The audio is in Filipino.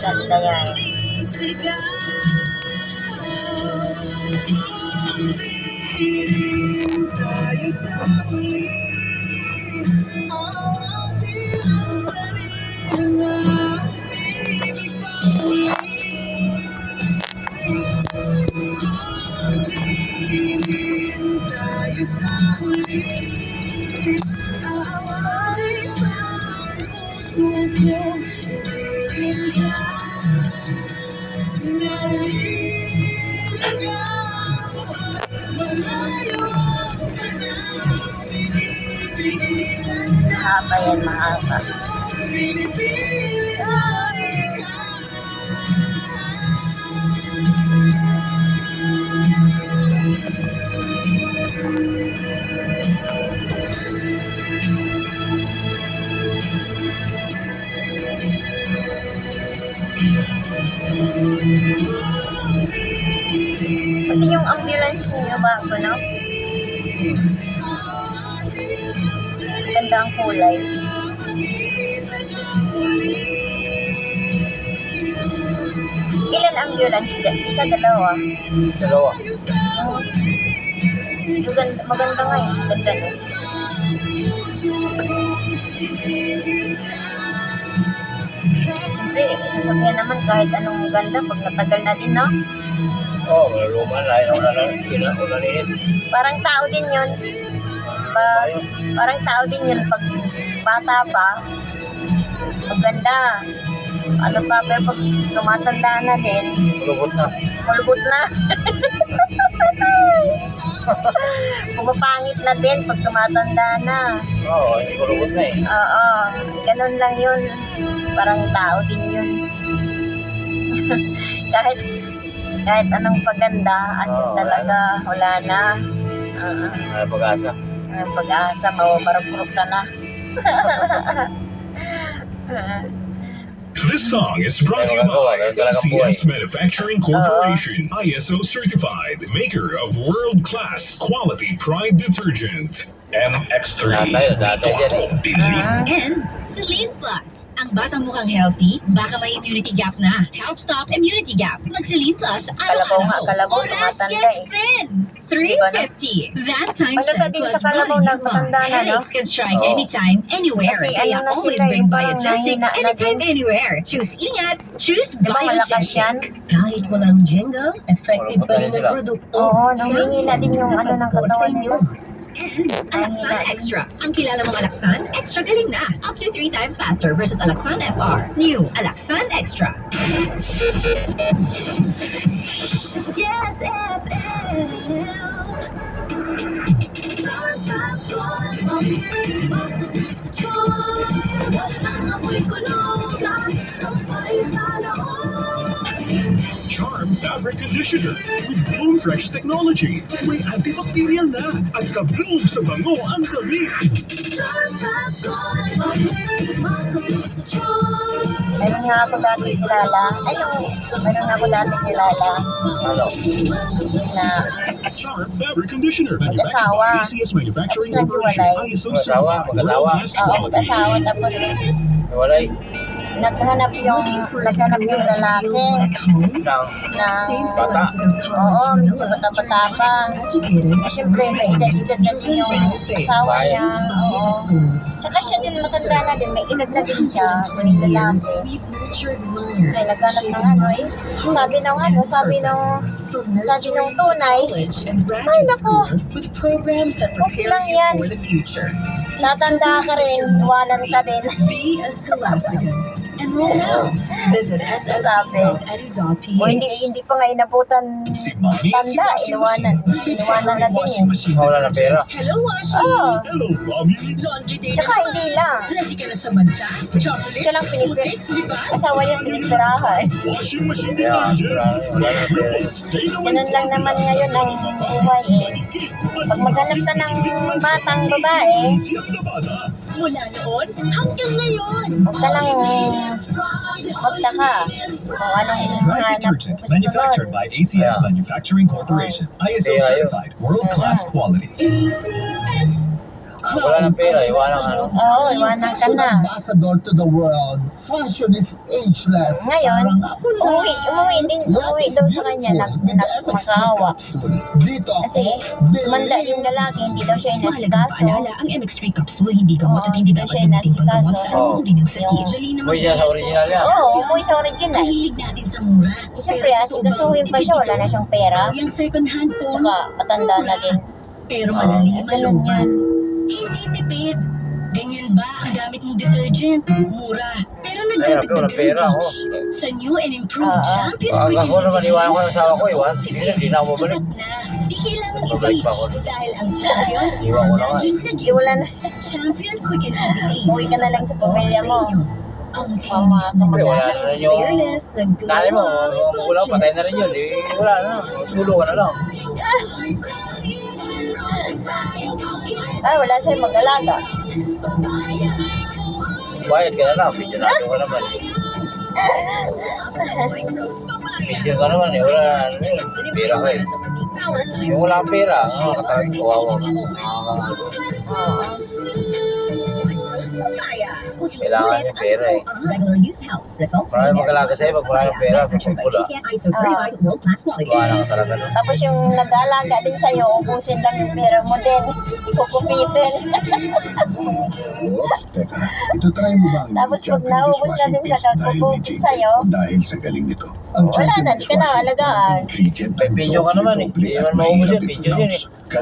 Ganda yan. Mahaba yan, mahaba. Pati yung ambulance niyo bago, no? Ganda ang kulay. Ilan ambulance? Isa, dalawa? Dalawa. Maganda nga yun. Ganda, no? Siyempre, isasabihan naman kahit anong ganda pag natagal na din, no? Oo, luma na. Unanin. Parang tao din yun. Parang tao din yun pag bata pa. Maganda. Ano pa, pero pag tumatanda na din, Malubot na. malubot na. Pumapangit na din pag tumatanda na. Oo, hindi malubot na eh. Oo, ganun lang yun. Parang tao din yun. kahit anong paganda, as in talaga, wala na. May pag-asa. Pag-asa, mawabarapurok ka na. This song is brought to you by ACS Manufacturing Corporation, ISO certified, maker of world-class quality Pride detergent. MX3. Dati dyan eh. And Celine Plus. Ang batang mukhang healthy, baka may immunity gap na. Help stop immunity gap. Mag-Celine Plus araw-araw. Kalabaw, Oras, tumatanda yes, eh. friend. Diba, no? 350. That time Palata din sa kalabaw, nagmatanda na, no? Headaches can strike anytime, anywhere. Kasi Kaya ano na always sila, bring yung parang Biogesic nahina na anytime, din. anywhere. Choose ingat. Choose Diba malakas yan? Biogesic. Kahit walang jingle, effective pa rin ang produkto. Oo, nanghihina din yung ano ng katawan nila. And Alaxan Extra. Ang kilala mong Alaxan, extra galing na. Up to 3 times faster versus Alaxan FR. New Alaxan Extra. Yes, Charm Fabric Conditioner with Bloom Fresh technology. May antibacterial na at ka-bloom sa bango ang dami. Meron nga ako dati kilala. Meron nga ako dati kilala Ano? na Charm Fabric Conditioner. Mag-asawa. ACS Manufacturing Tapos Corporation. naghiwalay. ISO Mag-asawa, certified. mag-asawa. World-class oo, quality. mag-asawa tapos Walay. naghanap yung lalaki Nang na bata. oo, medyo bata-bata pa. Eh, syempre, may edad-edad na din yung asawa niya. Oo. Saka siya din matanda na din, may edad na din siya, may lalaki. Syempre, naghanap ng ano eh. Sabi ng tunay, ay nako, okay lang yan. Tatanda ka rin, walan ka din. Be a Scholastica. Enroll now. Visit ss.edu.ph. O hindi pa nga inabutan Si Mommy. tanda, iniwanan na din eh. Wala na pera. Hello, Washi! Oo. Hello, Mommy. Laundry day Tsaka na hindi naman. lang. Ready ka na sa mancha? Chocolate? Siya lang putik, libas? asawa niya pinipirahan. Washing machine Kaya, detergent. wala na pera. Stay away Ganun lang from naman ngayon ang buhay eh. Pag maghanap ka ng batang babae, Mula noon hanggang ngayon. huwag ka lang magtaka kung anong Pride hanap detergent gusto manufactured nun. by ACS Manufacturing Corporation, ISO Yeah, certified, world-class quality. ACS. wala ng pera, iwanan ka. No? Oo, iwanan ka na. Ambassador to the world. Fashion is ageless. Ngayon, Parang ako lang. umuwi daw sa kanya na makaawa. Dito ako, Kasi tumanda yung lalaki, hindi daw siya Mahalagang inasikaso. paalala, ang MX3 capsule hindi gamot at hindi Oo, dapat siya gamitin panggamot inasikaso. sa anumuri ng sakit. Yung- Actually naman Uy, yan sa original yan. Oo, umuwi sa original. Kahilig natin sa mura. Siyempre, asikasuhin pa siya, wala na siyang pera. Yung second hand phone, Tsaka matanda na din. pero malalim Ganun yan. Hindi tipid. Ganyan ba ang gamit mong detergent? Mura. Pero Ay, nagdadagdag wala pera ako. sa new and improved Oo. Champion Pag Quick ako naman, iwanan ko ng asawa ko, iwan. Hindi na ako babalik. Sapat na. Di kailangan Babalik i-bleach pa ako. dahil ang Champion Iwan ko na nga. laging nag- Iwala na. Champion Quick and Easy. Uwi ka na lang sa pamilya mo. Ang Mama, Siyempre, wala na rin yung... fairness, nag-glow Nanay mo, up, magulang, patay na rin yun. Di, wala na. Sulo ka na lang. Ay, wala sa'yo mag-alaga. Bayad ka na lang. Video natin ko naman. Video ka naman eh. Wala na. Pera ka eh. Yung wala kang pera, katarang kawawa. Kailangan yung pera eh. Regular use helps. Results Marami mag-alaga sa'yo pag wala kang pera. Pagpupula. ISO certified world-class quality. Wala ka talaga nun. Tapos yung nag-aalaga din sa'yo, ubusin lang yung pera mo din. Kukupitin. Oops, teka. Ito-try mo ba ang Tapos pag Champion naubos na dishwashing din sa paste dahil may kakupupit ginger sa'yo, o dahil sa galing nito? Ang wala Champion na, di ka na dishwashing alagaan. ingredient May ng video ka naman eh. doble Hindi at naman maubos mahirap yun, video yun eh. i-pronounce.